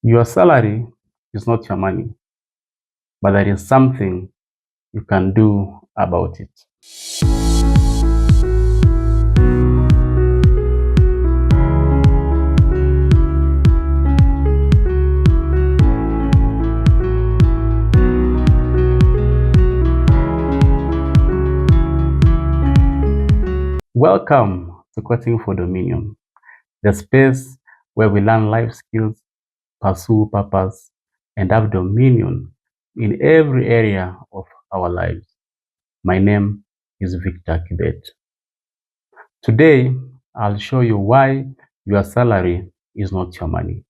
Your salary is not your money, but there is something you can do about it. Welcome to Quoting for Dominion, the space where we learn life skills, pursue purpose, and have dominion in every area of our lives. My name is Victor Kibet. Today, I'll show you why your salary is not your money.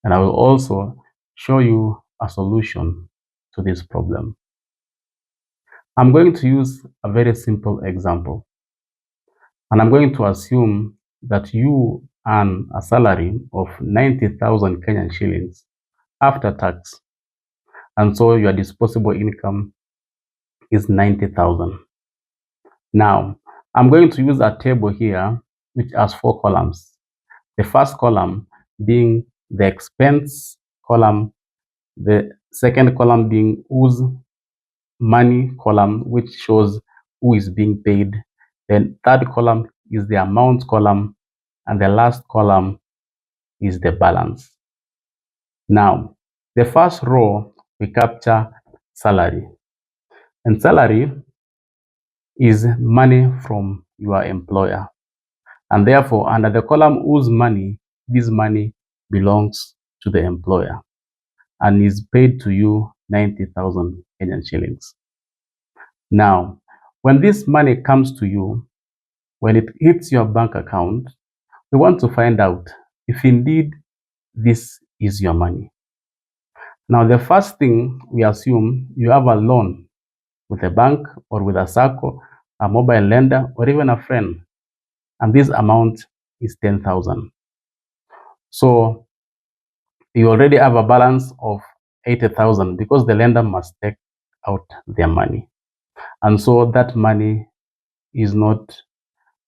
And I will also show you a solution to this problem. I'm going to use a very simple example. And I'm going to assume that you earn a salary of 90,000 Kenyan shillings after tax. And so your disposable income is 90,000. Now, I'm going to use a table here which has 4 columns. The first column being the expense column, the second column being whose money column, which shows who is being paid. Then third column is the amount column, and the last column is the balance. Now, the first row, we capture salary. And salary is money from your employer. And therefore, under the column whose money, this money belongs to the employer and is paid to you 90,000 Kenyan shillings. Now, when this money comes to you, when it hits your bank account, we want to find out if indeed this is your money. Now, the first thing, we assume you have a loan with a bank or with a SACCO, a mobile lender, or even a friend, and this amount is 10,000. So you already have a balance of 80,000 because the lender must take out their money. And so that money is not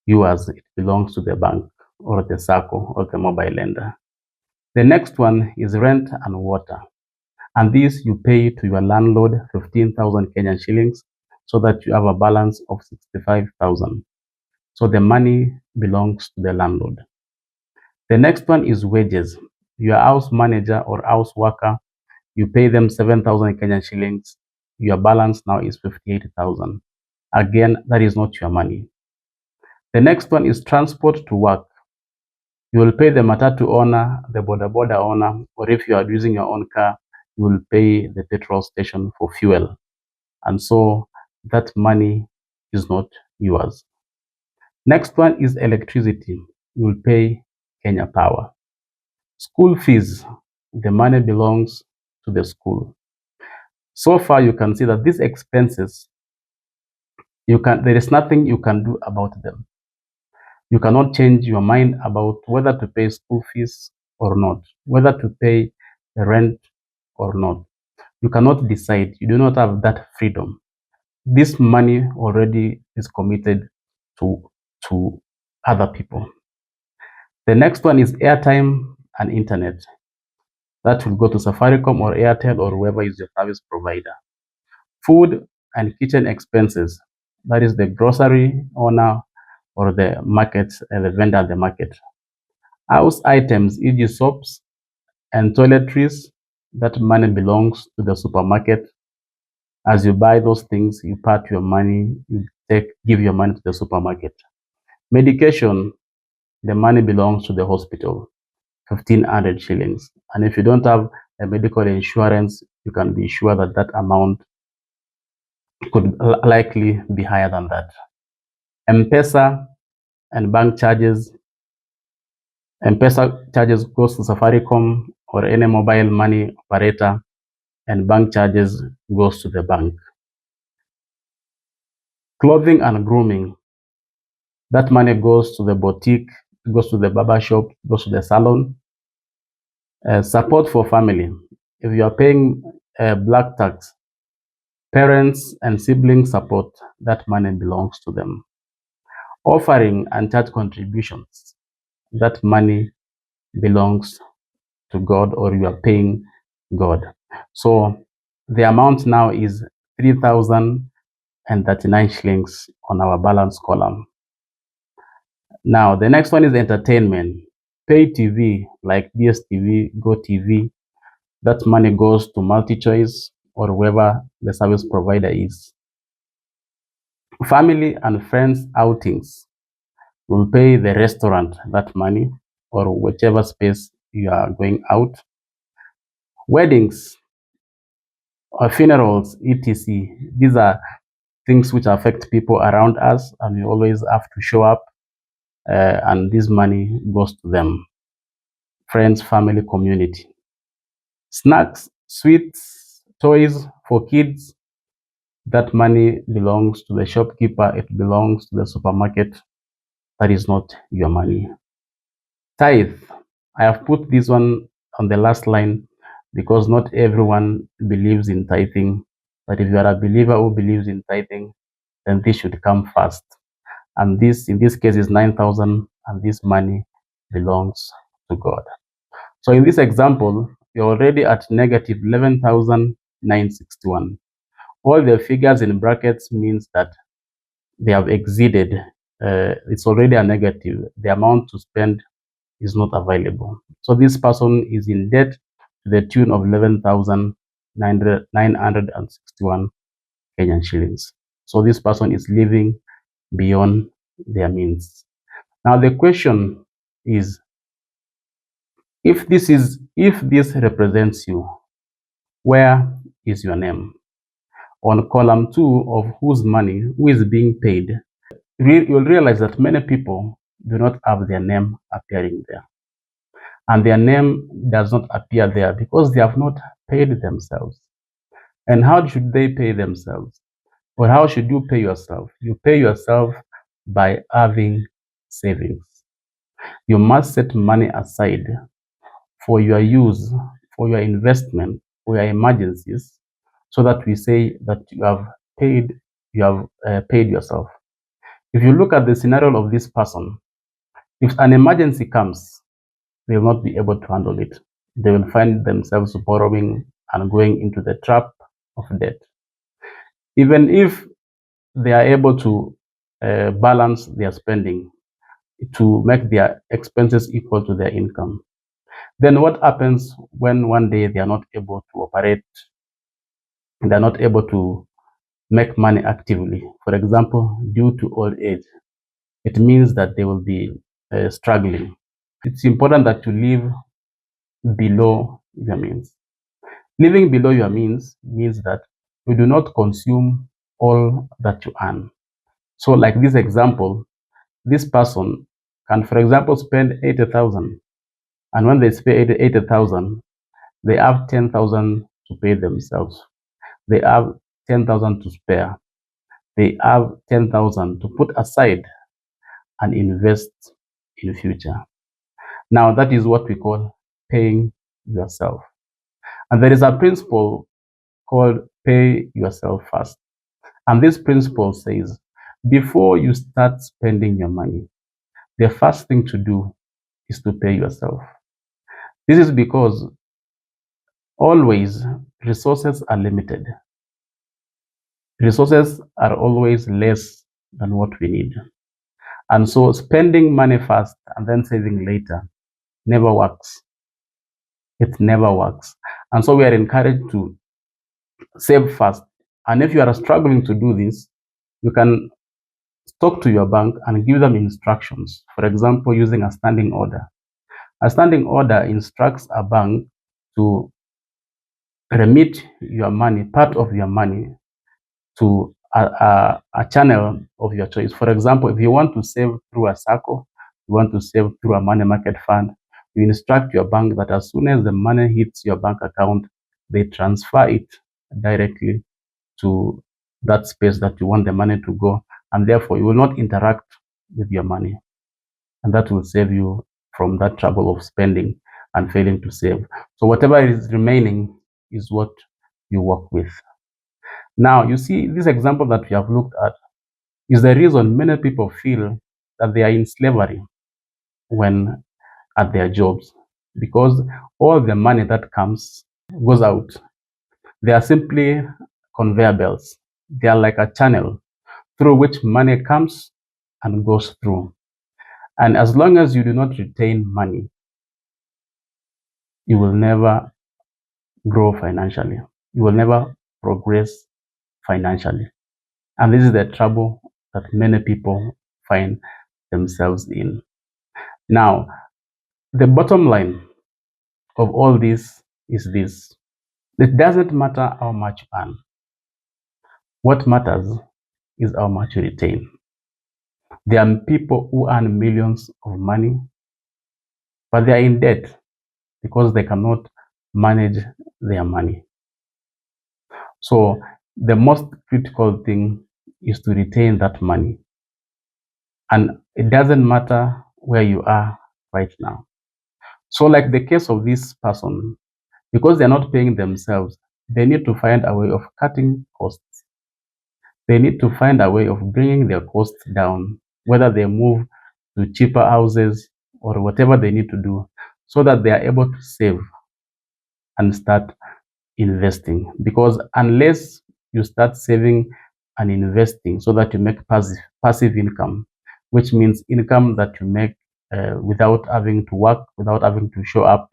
yours, it belongs to the bank or the SACCO or the mobile lender. The next one is rent and water. And this you pay to your landlord 15,000 Kenyan shillings so that you have a balance of 65,000. So the money belongs to the landlord. The next one is wages. Your house manager or house worker, you pay them 7,000 Kenyan shillings. Your balance now is 58,000. Again, that is not your money. The next one is transport to work. You will pay the matatu owner, the boda boda owner, or if you are using your own car, you will pay the petrol station for fuel. And so that money is not yours. Next one is electricity. You will pay Kenya Power. School fees, the money belongs to the school. So far, you can see that these expenses, there is nothing you can do about them. You cannot change your mind about whether to pay school fees or not, whether to pay the rent or not. You cannot decide. You do not have that freedom. This money already is committed to other people. The next one is airtime and internet. That will go to Safaricom or Airtel or whoever is your service provider. Food and kitchen expenses. That is the grocery owner or the market, the vendor at the market. House items, e.g. soaps and toiletries, that money belongs to the supermarket. As you buy those things, you part your money, give your money to the supermarket. Medication, the money belongs to the hospital, 1,500 shillings. And if you don't have a medical insurance, you can be sure that that amount could likely be higher than that. M-Pesa and bank charges. M-Pesa charges goes to Safaricom or any mobile money operator, and bank charges goes to the bank. Clothing and grooming. That money goes to the boutique, goes to the barber shop, goes to the salon. Support for family. If you are paying black tax, parents and sibling support, that money belongs to them. Offering and church contributions, that money belongs to God, or you are paying God. So the amount now is 3,039 shillings on our balance column. Now, the next one is entertainment. Pay TV like DSTV, GoTV. That money goes to MultiChoice or whoever the service provider is. Family and friends outings will pay the restaurant that money or whichever space you are going out. Weddings or funerals, etc. These are things which affect people around us, and we always have to show up, and this money goes to them. Friends, family, community. Snacks, sweets, toys for kids, that money belongs to the shopkeeper, it belongs to the supermarket. That is not your money. Tithe, I have put this one on the last line because not everyone believes in tithing. But if you are a believer who believes in tithing, then this should come first. And this, in this case, is 9,000, and this money belongs to God. So in this example, you're already at negative 11,961. All the figures in brackets means that they have exceeded. It's already a negative. The amount to spend is not available. So this person is in debt to the tune of 11,961 Kenyan shillings. So this person is living beyond their means. Now the question is, if this represents you, where is your name? On column 2 of whose money, who is being paid, you'll realize that many people do not have their name appearing there. And their name does not appear there because they have not paid themselves. And how should they pay themselves? Or how should you pay yourself? You pay yourself by having savings. You must set money aside for your use, for your investment, for your emergencies, so that we say that you have paid yourself. If you look at the scenario of this person, if an emergency comes, they will not be able to handle it. They will find themselves borrowing and going into the trap of debt. Even if they are able to balance their spending to make their expenses equal to their income, then what happens when one day they are not able to operate, they are not able to make money actively? For example, due to old age, it means that they will be struggling. It's important that you live below your means. Living below your means means that you do not consume all that you earn. So like this example, this person can, for example, spend 80,000. And when they spend 80,000, they have 10,000 to pay themselves. They have 10,000 to spare. They have 10,000 to put aside and invest in the future. Now that is what we call paying yourself. And there is a principle called pay yourself first. And this principle says, before you start spending your money, the first thing to do is to pay yourself. This is because always resources are limited. Resources are always less than what we need. And so spending money first and then saving later never works. It never works. And so we are encouraged to save first. And if you are struggling to do this, you can talk to your bank and give them instructions. For example, using a standing order. A standing order instructs a bank to remit your money, part of your money, to a channel of your choice. For example, if you want to save through a SACCO, you want to save through a money market fund, you instruct your bank that as soon as the money hits your bank account, they transfer it directly to that space that you want the money to go, and therefore you will not interact with your money. And that will save you from that trouble of spending and failing to save. So whatever is remaining is what you work with. Now, you see, this example that we have looked at is the reason many people feel that they are in slavery when at their jobs. because all the money that comes goes out. They are simply conveyor belts. They are like a channel through which money comes and goes through. And as long as you do not retain money, you will never grow financially. You will never progress financially. And this is the trouble that many people find themselves in. Now, the bottom line of all this is this: it doesn't matter how much you earn. What matters is how much you retain. There are people who earn millions of money, but they are in debt because they cannot manage their money. So the most critical thing is to retain that money. And it doesn't matter where you are right now. So like the case of this person, because they're not paying themselves, they need to find a way of cutting costs. They need to find a way of bringing their costs down, whether they move to cheaper houses or whatever they need to do, so that they are able to save and start investing. Because unless you start saving and investing so that you make passive income, which means income that you make without having to work, without having to show up,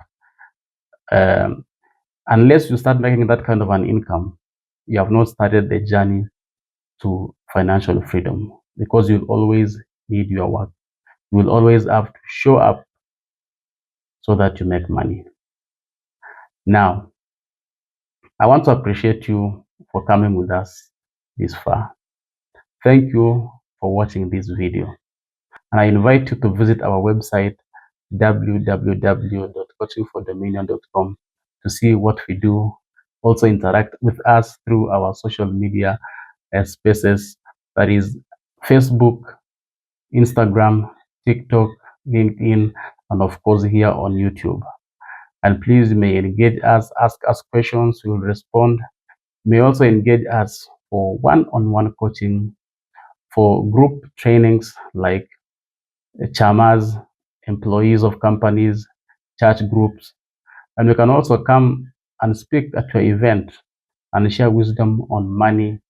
um, unless you start making that kind of an income, you have not started the journey to financial freedom, because you'll always need your work. You will always have to show up so that you make money. Now, I want to appreciate you for coming with us this far. Thank you for watching this video. And I invite you to visit our website www.coachingfordominion.com to see what we do. Also interact with us through our social media spaces, that is Facebook, Instagram, TikTok, LinkedIn, and of course here on YouTube. And please, you may engage us, ask us questions, we will respond. You may also engage us for one-on-one coaching, for group trainings like chamas, employees of companies, church groups. And you can also come and speak at your event and share wisdom on money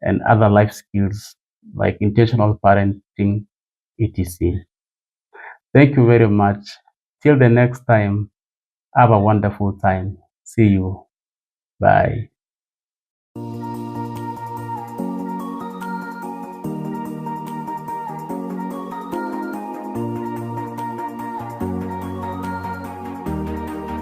and other life skills like intentional parenting, etc. Thank you very much. Till the next time, have a wonderful time. See you. Bye.